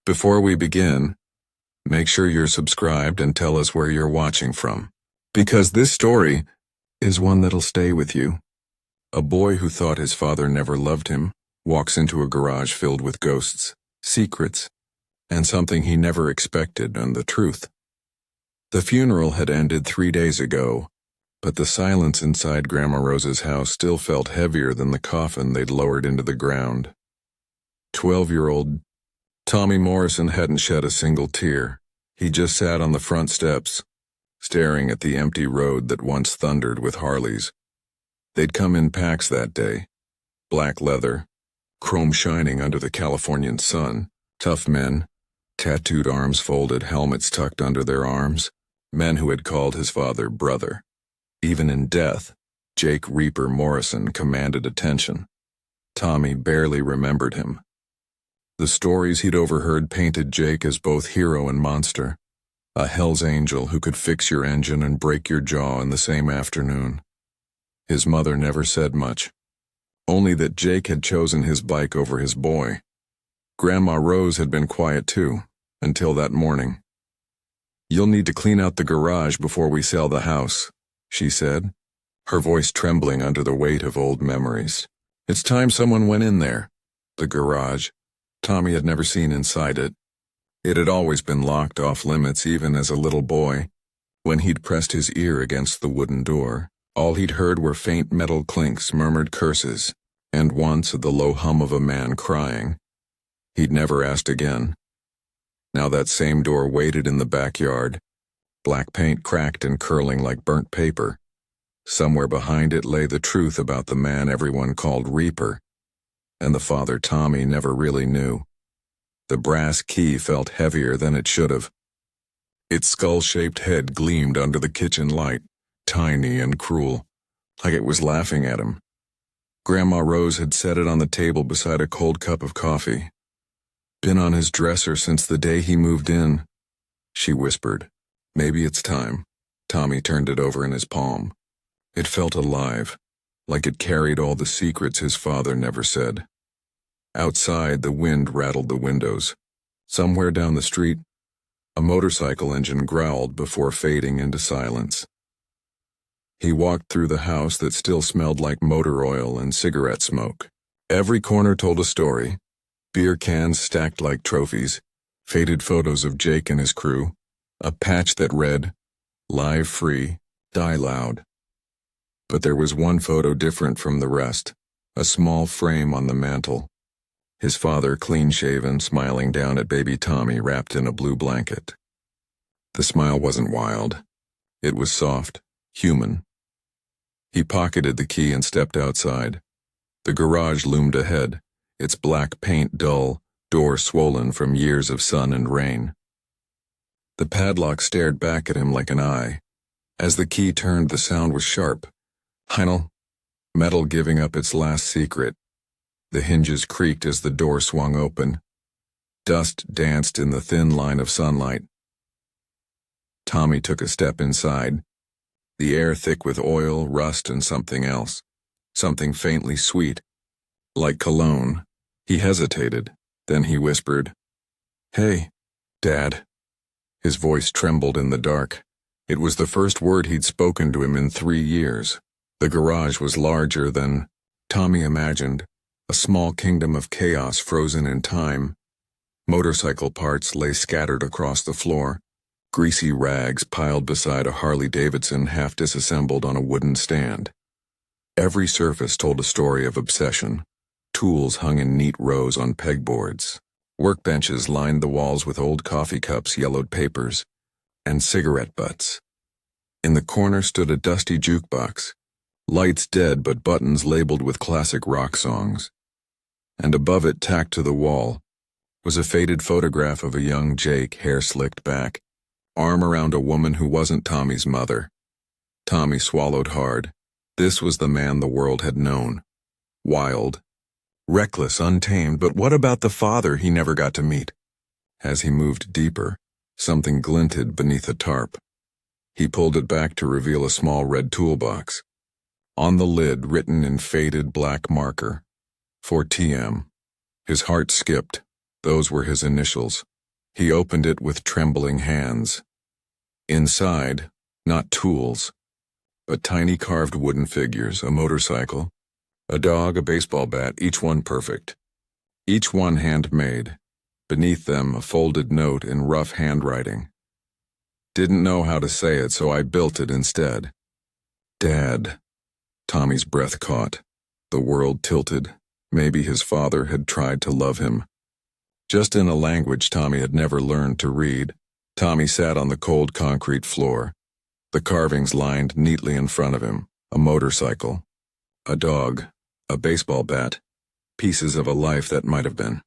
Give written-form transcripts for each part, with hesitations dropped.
Before we begin, make sure you're subscribed and tell us where you're watching from. Because this story is one that'll stay with you. A boy who thought his father never loved him walks into a garage filled with ghosts, secrets, and something he never expected, and the truth. The funeral had ended 3 days ago, but the silence inside Grandma Rose's house still felt heavier than the coffin they'd lowered into the ground. 12-year-old Tommy Morrison hadn't shed a single tear. He just sat on the front steps, staring at the empty road that once thundered with Harleys. They'd come in packs that day. Black leather, chrome shining under the Californian sun, tough men, tattooed arms folded, helmets tucked under their arms, men who had called his father brother. Even in death, Jake Reaper Morrison commanded attention. Tommy barely remembered him. The stories he'd overheard painted Jake as both hero and monster, a hell's angel who could fix your engine and break your jaw in the same afternoon. His mother never said much, only that Jake had chosen his bike over his boy. Grandma Rose had been quiet too, until that morning. "You'll need to clean out the garage before we sell the house," she said, her voice trembling under the weight of old memories. It's time someone went in there. The garage. Tommy had never seen inside it. It had always been locked off limits even as a little boy. When he'd pressed his ear against the wooden door, all he'd heard were faint metal clinks, murmured curses, and once the low hum of a man crying. He'd never asked again. Now that same door waited in the backyard, black paint cracked and curling like burnt paper. Somewhere behind it lay the truth about the man everyone called Reaper, and the father Tommy never really knew. The brass key felt heavier than it should have. Its skull-shaped head gleamed under the kitchen light, tiny and cruel, like it was laughing at him. Grandma Rose had set it on the table beside a cold cup of coffee. "Been on his dresser since the day he moved in," she whispered. "Maybe it's time." Tommy turned it over in his palm. It felt alive, like it carried all the secrets his father never said. Outside, the wind rattled the windows. Somewhere down the street, a motorcycle engine growled before fading into silence. He walked through the house that still smelled like motor oil and cigarette smoke. Every corner told a story. Beer cans stacked like trophies, faded photos of Jake and his crew, a patch that read, "Live free, die loud." But there was one photo different from the rest, a small frame on the mantel. His father, clean-shaven, smiling down at baby Tommy wrapped in a blue blanket. The smile wasn't wild. It was soft, human. He pocketed the key and stepped outside. The garage loomed ahead, its black paint dull, door swollen from years of sun and rain. The padlock stared back at him like an eye. As the key turned, the sound was sharp. Heinel, metal giving up its last secret. The hinges creaked as the door swung open. Dust danced in the thin line of sunlight. Tommy took a step inside, the air thick with oil, rust, and something else, something faintly sweet, like cologne. He hesitated, then he whispered, "Hey, Dad." His voice trembled in the dark. It was the first word he'd spoken to him in 3 years. The garage was larger than Tommy imagined, a small kingdom of chaos frozen in time. Motorcycle parts lay scattered across the floor, greasy rags piled beside a Harley-Davidson half disassembled on a wooden stand. Every surface told a story of obsession. Tools hung in neat rows on pegboards. Workbenches lined the walls with old coffee cups, yellowed papers, and cigarette butts. In the corner stood a dusty jukebox, lights dead but buttons labeled with classic rock songs. And above it, tacked to the wall, was a faded photograph of a young Jake, hair slicked back, arm around a woman who wasn't Tommy's mother. Tommy swallowed hard. This was the man the world had known. Wild, reckless, untamed, but what about the father he never got to meet? As he moved deeper, something glinted beneath a tarp. He pulled it back to reveal a small red toolbox. On the lid, written in faded black marker, "For TM." His heart skipped. Those were his initials. He opened it with trembling hands. Inside, not tools, but tiny carved wooden figures, a motorcycle, a dog, a baseball bat, each one perfect. Each one handmade. Beneath them, a folded note in rough handwriting. Didn't know how to say it, so I built it instead. Dad. Tommy's breath caught. The world tilted. Maybe his father had tried to love him. Just in a language Tommy had never learned to read. Tommy sat on the cold concrete floor. The carvings lined neatly in front of him. A motorcycle. A dog. A baseball bat. Pieces of a life that might have been.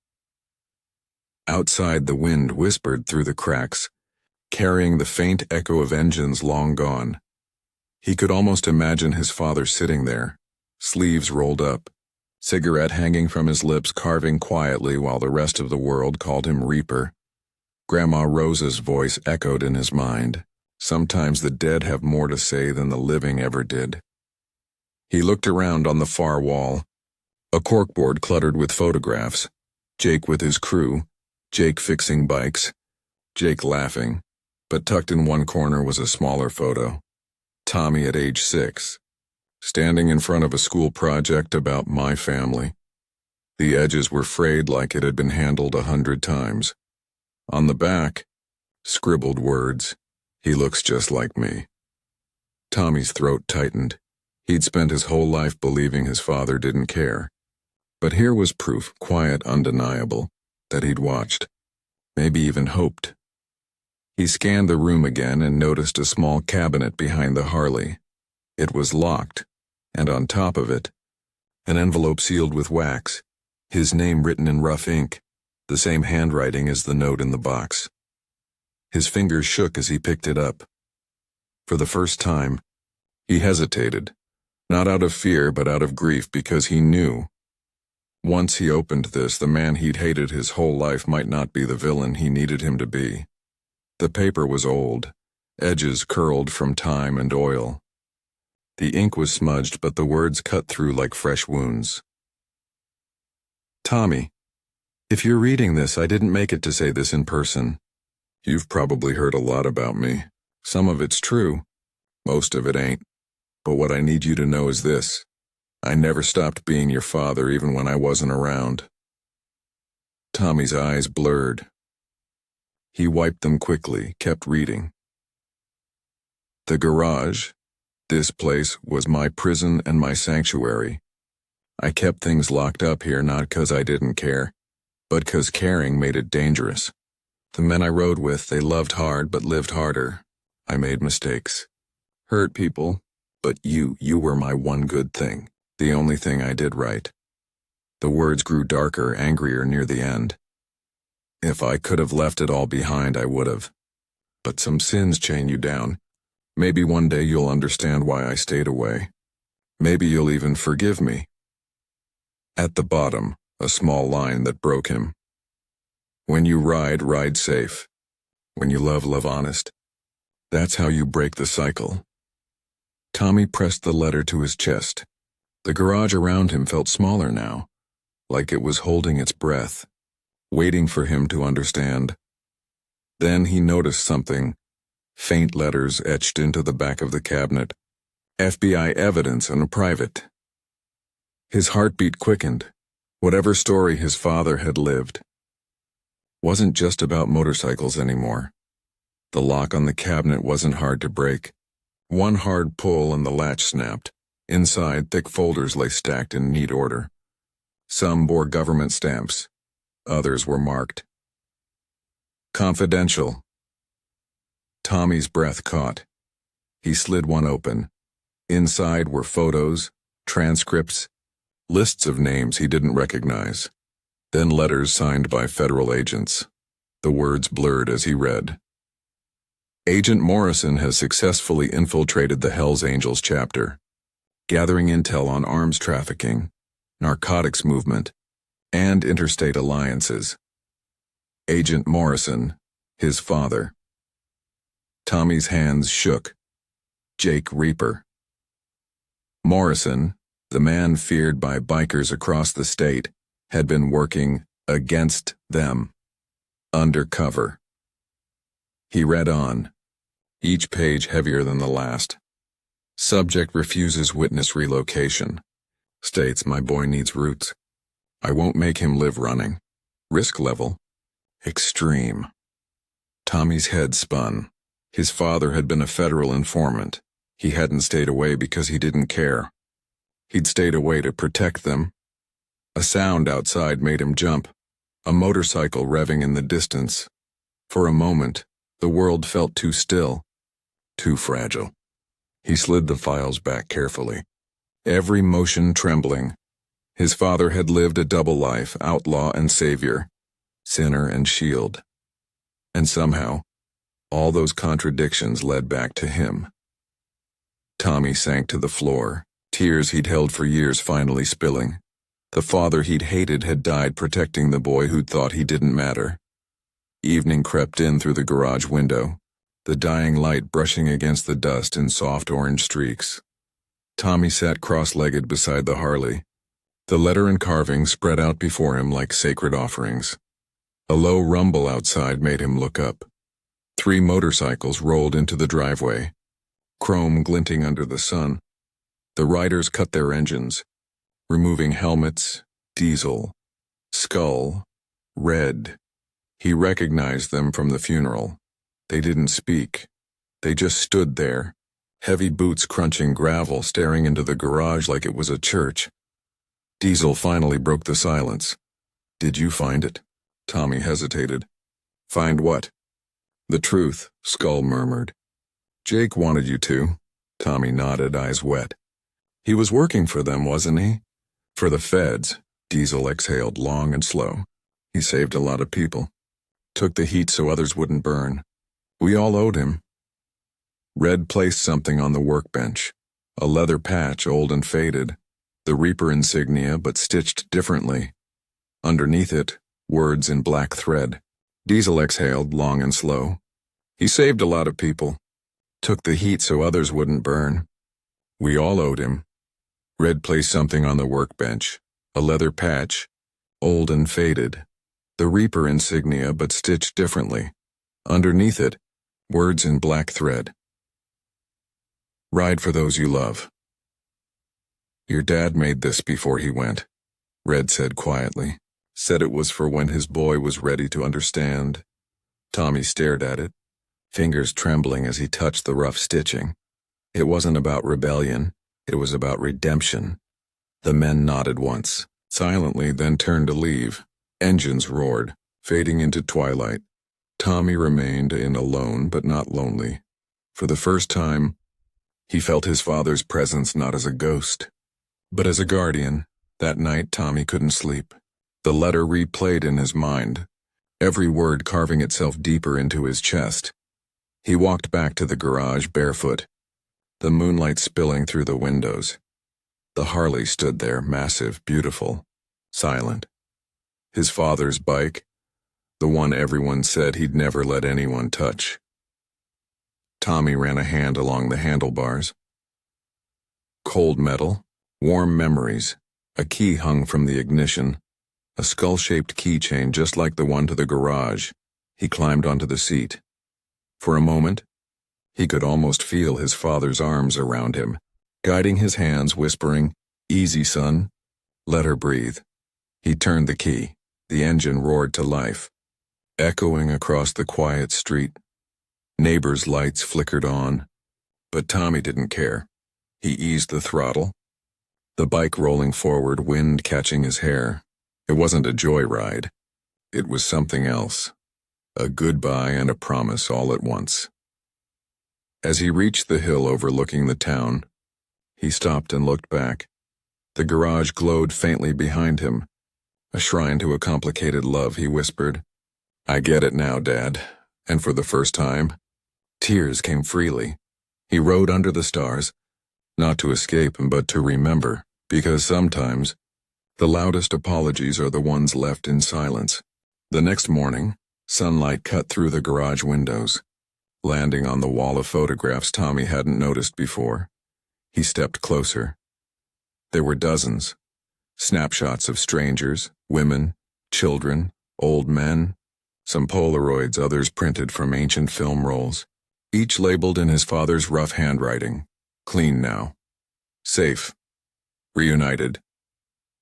Outside, the wind whispered through the cracks, carrying the faint echo of engines long gone. He could almost imagine his father sitting there, sleeves rolled up, cigarette hanging from his lips, carving quietly while the rest of the world called him Reaper. Grandma Rosa's voice echoed in his mind. Sometimes the dead have more to say than the living ever did. He looked around on the far wall. A corkboard cluttered with photographs. Jake with his crew. Jake fixing bikes. Jake laughing. But tucked in one corner was a smaller photo. Tommy at age 6. Standing in front of a school project about my family. The edges were frayed like it had been handled 100 times. On the back, scribbled words. He looks just like me. Tommy's throat tightened. He'd spent his whole life believing his father didn't care. But here was proof, quiet, undeniable, that he'd watched, maybe even hoped. He scanned the room again and noticed a small cabinet behind the Harley. It was locked, and on top of it, an envelope sealed with wax, his name written in rough ink, the same handwriting as the note in the box. His fingers shook as he picked it up. For the first time, he hesitated, not out of fear but out of grief, because he knew. Once he opened this, the man he'd hated his whole life might not be the villain he needed him to be. The paper was old, edges curled from time and oil. The ink was smudged, but the words cut through like fresh wounds. Tommy, if you're reading this, I didn't make it to say this in person. You've probably heard a lot about me. Some of it's true. Most of it ain't. But what I need you to know is this. I never stopped being your father even when I wasn't around. Tommy's eyes blurred. He wiped them quickly, kept reading. The garage, this place, was my prison and my sanctuary. I kept things locked up here not 'cause I didn't care, but 'cause caring made it dangerous. The men I rode with, they loved hard but lived harder. I made mistakes. Hurt people, but you were my one good thing. The only thing I did right. The words grew darker, angrier near the end. If I could have left it all behind, I would have. But some sins chain you down. Maybe one day you'll understand why I stayed away. Maybe you'll even forgive me. At the bottom, a small line that broke him. When you ride, ride safe. When you love, love honest. That's how you break the cycle. Tommy pressed the letter to his chest. The garage around him felt smaller now, like it was holding its breath, waiting for him to understand. Then he noticed something, faint letters etched into the back of the cabinet. FBI evidence and private. His heartbeat quickened. Whatever story his father had lived wasn't just about motorcycles anymore. The lock on the cabinet wasn't hard to break. One hard pull and the latch snapped. Inside, thick folders lay stacked in neat order. Some bore government stamps. Others were marked. Confidential. Tommy's breath caught. He slid one open. Inside were photos, transcripts, lists of names he didn't recognize. Then letters signed by federal agents. The words blurred as he read. Agent Morrison has successfully infiltrated the Hells Angels chapter, gathering intel on arms trafficking, narcotics movement, and interstate alliances. Agent Morrison, his father. Tommy's hands shook. Jake Reaper. Morrison, the man feared by bikers across the state, had been working against them. Undercover. He read on, each page heavier than the last. Subject refuses witness relocation. States my boy needs roots. I won't make him live running. Risk level. Extreme. Tommy's head spun. His father had been a federal informant. He hadn't stayed away because he didn't care. He'd stayed away to protect them. A sound outside made him jump. A motorcycle revving in the distance. For a moment, the world felt too still, too fragile. He slid the files back carefully, every motion trembling. His father had lived a double life, outlaw and savior, sinner and shield. And somehow, all those contradictions led back to him. Tommy sank to the floor, tears he'd held for years finally spilling. The father he'd hated had died protecting the boy who'd thought he didn't matter. Evening crept in through the garage window, the dying light brushing against the dust in soft orange streaks. Tommy sat cross-legged beside the Harley. The letter and carving spread out before him like sacred offerings. A low rumble outside made him look up. 3 motorcycles rolled into the driveway, chrome glinting under the sun. The riders cut their engines, removing helmets, diesel, skull, red. He recognized them from the funeral. They didn't speak. They just stood there, heavy boots crunching gravel, staring into the garage like it was a church. Diesel finally broke the silence. "Did you find it?" Tommy hesitated. "Find what?" "The truth," Skull murmured. "Jake wanted you to." Tommy nodded, eyes wet. "He was working for them, wasn't he?" "For the feds." Diesel exhaled long and slow. "He saved a lot of people. Took the heat so others wouldn't burn. We all owed him." Red placed something on the workbench. A leather patch, old and faded. The Reaper insignia, but stitched differently. Underneath it, words in black thread. Diesel exhaled, long and slow. "He saved a lot of people. Took the heat so others wouldn't burn. We all owed him." Red placed something on the workbench. A leather patch, old and faded. The Reaper insignia, but stitched differently. Underneath it, words in black thread. "Ride for those you love." "Your dad made this before he went," Red said quietly. "Said it was for when his boy was ready to understand." Tommy stared at it, fingers trembling as he touched the rough stitching. It wasn't about rebellion, it was about redemption. The men nodded once, silently, then turned to leave. Engines roared, fading into twilight. Tommy remained in alone but not lonely. For the first time, he felt his father's presence not as a ghost, but as a guardian. That night, Tommy couldn't sleep. The letter replayed in his mind, every word carving itself deeper into his chest. He walked back to the garage barefoot, the moonlight spilling through the windows. The Harley stood there, massive, beautiful, silent. His father's bike, the one everyone said he'd never let anyone touch. Tommy ran a hand along the handlebars. Cold metal, warm memories, a key hung from the ignition, a skull-shaped keychain just like the one to the garage. He climbed onto the seat. For a moment, he could almost feel his father's arms around him, guiding his hands, whispering, "Easy, son. Let her breathe." He turned the key. The engine roared to life, echoing across the quiet street. Neighbors' lights flickered on, but Tommy didn't care. He eased the throttle, the bike rolling forward, wind catching his hair. It wasn't a joyride. It was something else, a goodbye and a promise all at once. As he reached the hill overlooking the town, he stopped and looked back. The garage glowed faintly behind him, a shrine to a complicated love, he whispered. "I get it now, Dad." And for the first time, tears came freely. He rode under the stars, not to escape but to remember, because sometimes the loudest apologies are the ones left in silence. The next morning, sunlight cut through the garage windows, landing on the wall of photographs Tommy hadn't noticed before. He stepped closer. There were dozens. Snapshots of strangers, women, children, old men. Some Polaroids, others printed from ancient film rolls, each labeled in his father's rough handwriting. Clean now. Safe. Reunited.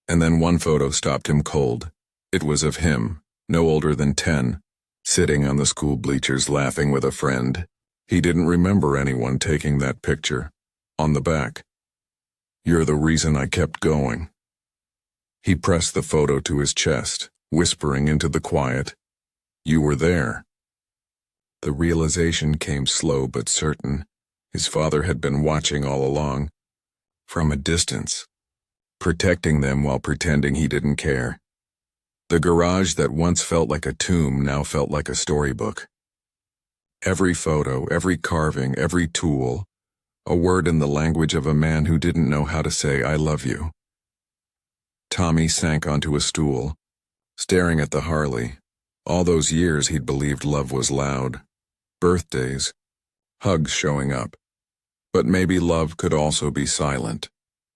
And then one photo stopped him cold. It was of him, no older than 10, sitting on the school bleachers laughing with a friend. He didn't remember anyone taking that picture. On the back, "You're the reason I kept going." He pressed the photo to his chest, whispering into the quiet, "You were there." The realization came slow but certain. His father had been watching all along, from a distance, protecting them while pretending he didn't care. The garage that once felt like a tomb now felt like a storybook. Every photo, every carving, every tool, a word in the language of a man who didn't know how to say, "I love you." Tommy sank onto a stool, staring at the Harley. All those years he'd believed love was loud. Birthdays, hugs showing up. But maybe love could also be silent.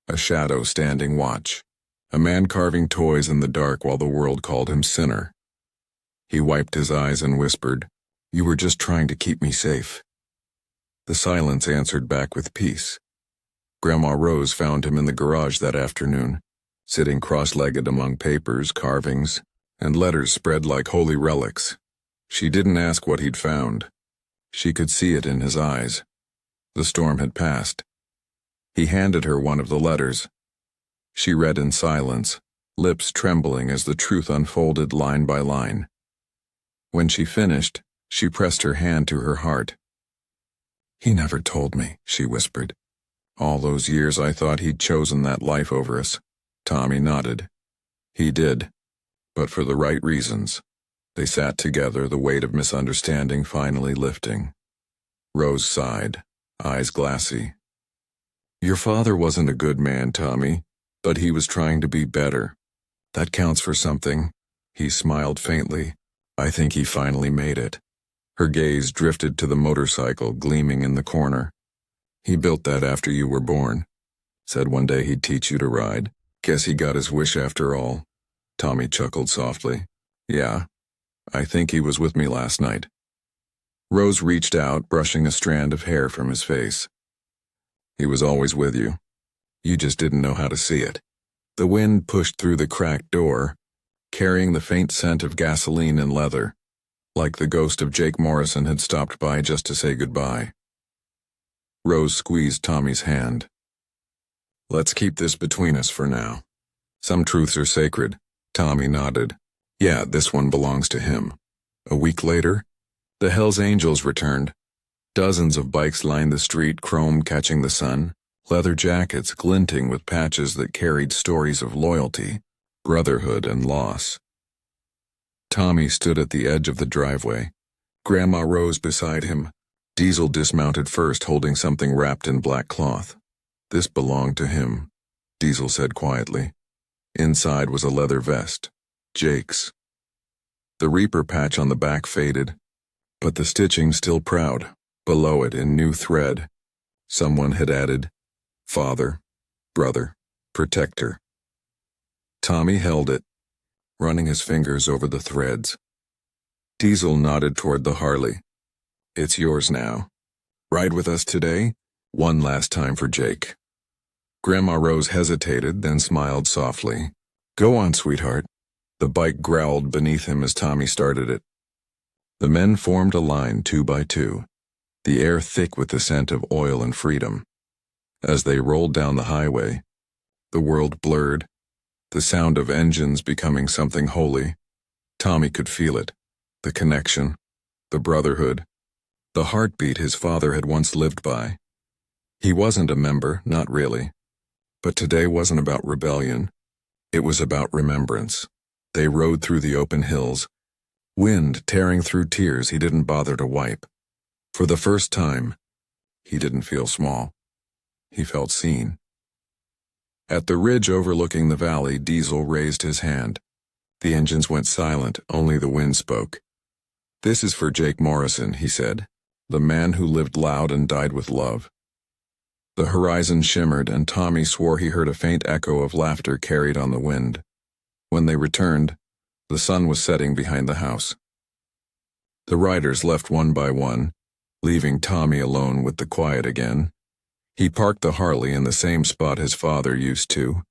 A shadow standing watch. A man carving toys in the dark while the world called him sinner. He wiped his eyes and whispered, "You were just trying to keep me safe." The silence answered back with peace. Grandma Rose found him in the garage that afternoon, sitting cross-legged among papers, carvings, and letters spread like holy relics. She didn't ask what he'd found. She could see it in his eyes. The storm had passed. He handed her one of the letters. She read in silence, lips trembling as the truth unfolded line by line. When she finished, she pressed her hand to her heart. "He never told me," she whispered. "All those years I thought he'd chosen that life over us." Tommy nodded. He did, but for the right reasons. They sat together, the weight of misunderstanding finally lifting. Rose sighed, eyes glassy. "Your father wasn't a good man, Tommy, but he was trying to be better. That counts for something." He smiled faintly. "I think he finally made it." Her gaze drifted to the motorcycle gleaming in the corner. "He built that after you were born. Said one day he'd teach you to ride. Guess he got his wish after all." Tommy chuckled softly. "Yeah, I think he was with me last night." Rose reached out, brushing a strand of hair from his face. "He was always with you. You just didn't know how to see it." The wind pushed through the cracked door, carrying the faint scent of gasoline and leather, like the ghost of Jake Morrison had stopped by just to say goodbye. Rose squeezed Tommy's hand. "Let's keep this between us for now. Some truths are sacred." Tommy nodded. "Yeah, this one belongs to him." A week later, the Hells Angels returned. Dozens of bikes lined the street, chrome catching the sun, leather jackets glinting with patches that carried stories of loyalty, brotherhood, and loss. Tommy stood at the edge of the driveway. Grandma Rose beside him. Diesel dismounted first, holding something wrapped in black cloth. "This belonged to him," Diesel said quietly. Inside was a leather vest. Jake's. The Reaper patch on the back faded, but the stitching still proud. Below it, in new thread, someone had added, "Father, brother, protector." Tommy held it, running his fingers over the threads. Diesel nodded toward the Harley. "It's yours now. Ride with us today? One last time for Jake." Grandma Rose hesitated, then smiled softly. "Go on, sweetheart." The bike growled beneath him as Tommy started it. The men formed a line 2 by 2, the air thick with the scent of oil and freedom. As they rolled down the highway, the world blurred, the sound of engines becoming something holy. Tommy could feel it, the connection, the brotherhood, the heartbeat his father had once lived by. He wasn't a member, not really. But today wasn't about rebellion. It was about remembrance. They rode through the open hills, wind tearing through tears he didn't bother to wipe. For the first time, he didn't feel small. He felt seen. At the ridge overlooking the valley, Diesel raised his hand. The engines went silent, only the wind spoke. "This is for Jake Morrison," he said, "the man who lived loud and died with love." The horizon shimmered, and Tommy swore he heard a faint echo of laughter carried on the wind. When they returned, the sun was setting behind the house. The riders left one by one, leaving Tommy alone with the quiet again. He parked the Harley in the same spot his father used to,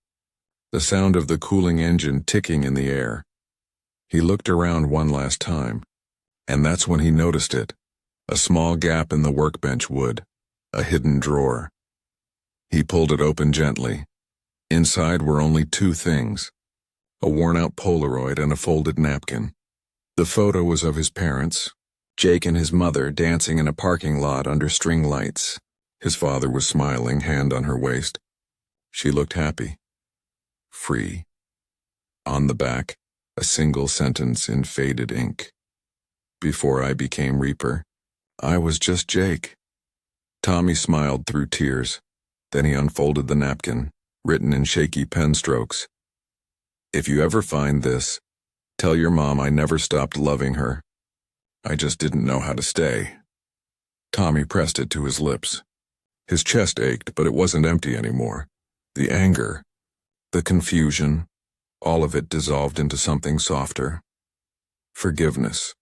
the sound of the cooling engine ticking in the air. He looked around one last time, and that's when he noticed it, a small gap in the workbench wood, a hidden drawer. He pulled it open gently. Inside were only two things, a worn-out Polaroid and a folded napkin. The photo was of his parents, Jake and his mother, dancing in a parking lot under string lights. His father was smiling, hand on her waist. She looked happy. Free. On the back, a single sentence in faded ink. Before I became Reaper, I was just Jake. Tommy smiled through tears. Then he unfolded the napkin, written in shaky pen strokes. If you ever find this, tell your mom I never stopped loving her. I just didn't know how to stay. Tommy pressed it to his lips. His chest ached, but it wasn't empty anymore. The anger, the confusion, all of it dissolved into something softer. Forgiveness.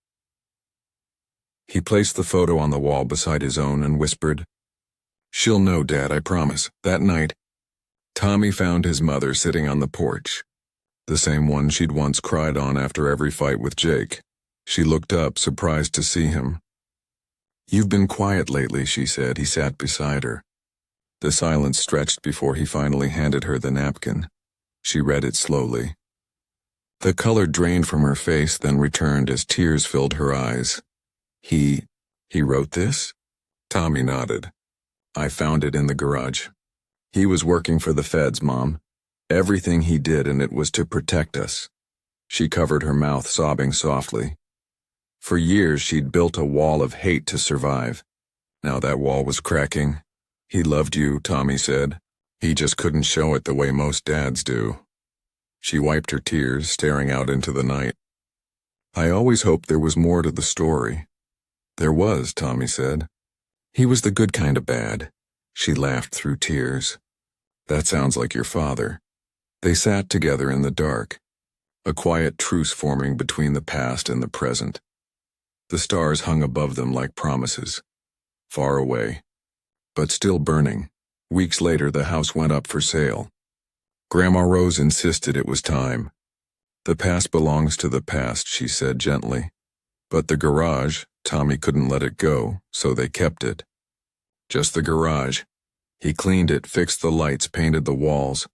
He placed the photo on the wall beside his own and whispered, "She'll know, Dad, I promise." That night, Tommy found his mother sitting on the porch, the same one she'd once cried on after every fight with Jake. She looked up, surprised to see him. "You've been quiet lately," she said. He sat beside her. The silence stretched before he finally handed her the napkin. She read it slowly. The color drained from her face, then returned as tears filled her eyes. He wrote this?" Tommy nodded. "I found it in the garage. He was working for the feds, Mom. Everything he did, and it was to protect us." She covered her mouth, sobbing softly. For years she'd built a wall of hate to survive. Now that wall was cracking. "He loved you," Tommy said. "He just couldn't show it the way most dads do." She wiped her tears, staring out into the night. "I always hoped there was more to the story." "There was," Tommy said. "He was the good kind of bad." She laughed through tears. "That sounds like your father." They sat together in the dark, a quiet truce forming between the past and the present. The stars hung above them like promises, far away, but still burning. Weeks later, the house went up for sale. Grandma Rose insisted it was time. "The past belongs to the past," she said gently. But the garage, Tommy couldn't let it go, so they kept it. Just the garage. He cleaned it, fixed the lights, painted the walls.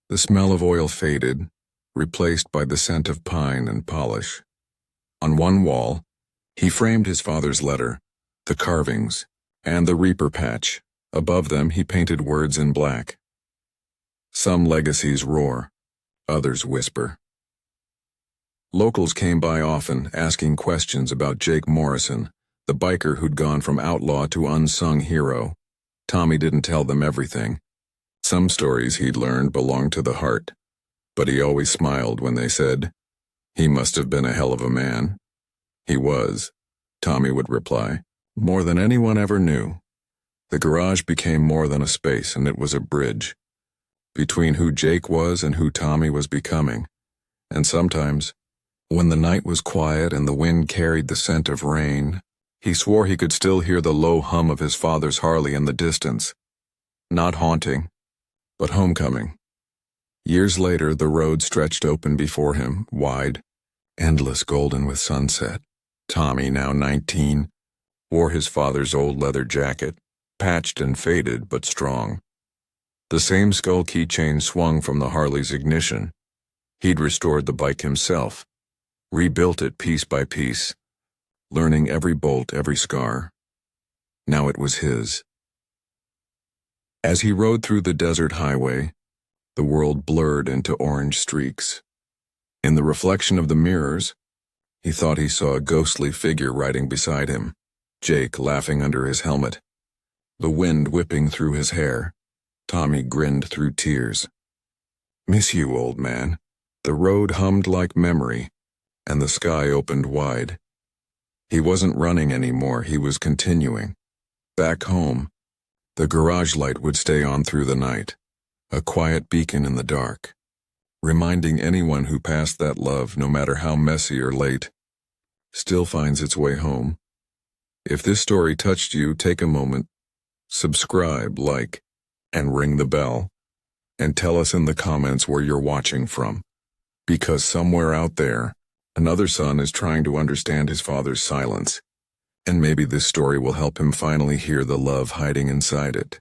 The smell of oil faded, replaced by the scent of pine and polish. On one wall, he framed his father's letter, the carvings, and the Reaper patch. Above them, he painted words in black. Some legacies roar, others whisper. Locals came by often, asking questions about Jake Morrison, the biker who'd gone from outlaw to unsung hero. Tommy didn't tell them everything. Some stories he'd learned belonged to the heart, but he always smiled when they said, "He must have been a hell of a man." "He was," Tommy would reply, "more than anyone ever knew." The garage became more than a space, and it was a bridge between who Jake was and who Tommy was becoming. And sometimes, when the night was quiet and the wind carried the scent of rain, he swore he could still hear the low hum of his father's Harley in the distance. Not haunting, but homecoming. Years later, the road stretched open before him, wide, endless, golden with sunset. Tommy, now 19, wore his father's old leather jacket, patched and faded but strong. The same skull keychain swung from the Harley's ignition. He'd restored the bike himself, rebuilt it piece by piece, learning every bolt, every scar. Now it was his. As he rode through the desert highway, the world blurred into orange streaks. In the reflection of the mirrors, he thought he saw a ghostly figure riding beside him, Jake laughing under his helmet, the wind whipping through his hair. Tommy grinned through tears. "Miss you, old man." The road hummed like memory, and the sky opened wide. He wasn't running anymore, he was continuing. Back home, the garage light would stay on through the night, a quiet beacon in the dark, reminding anyone who passed that love, no matter how messy or late, still finds its way home. If this story touched you, take a moment, subscribe, like, and ring the bell, and tell us in the comments where you're watching from. Because somewhere out there, another son is trying to understand his father's silence, and maybe this story will help him finally hear the love hiding inside it.